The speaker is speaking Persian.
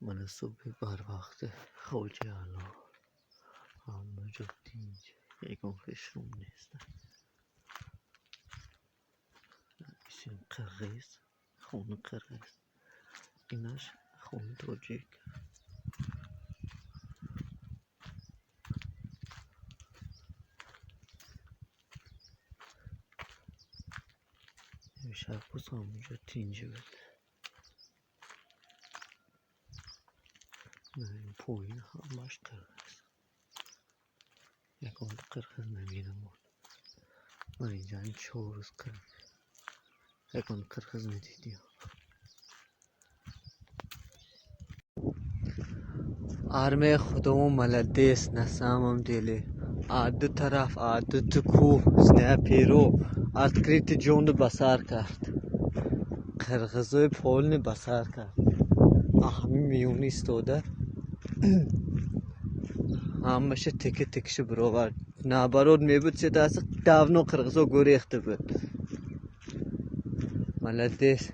من صبح بر وقت خوجه علا همه جا دینج یکم خشروم نیستن ایشون قرقیز خون قرقیز ایناش خون توجیک شب بس همونجا تینجه بده من این پوین همش قرقیز یکم قرقیز نمیدم من اینجا این 4 روز قرقیز یکم قرقیز ندیدیم آرمه خودمون ملدیس نسامم دیلی دو طرف دو کوه سنپیرو ارتکریت جوند بسر کرد قرقیزای پولنی بسر کرد همین میونی استوده همشه تکه تکشه برابر نبرود میبود چه دست داونو قرقیزا گریخته بود ملدیس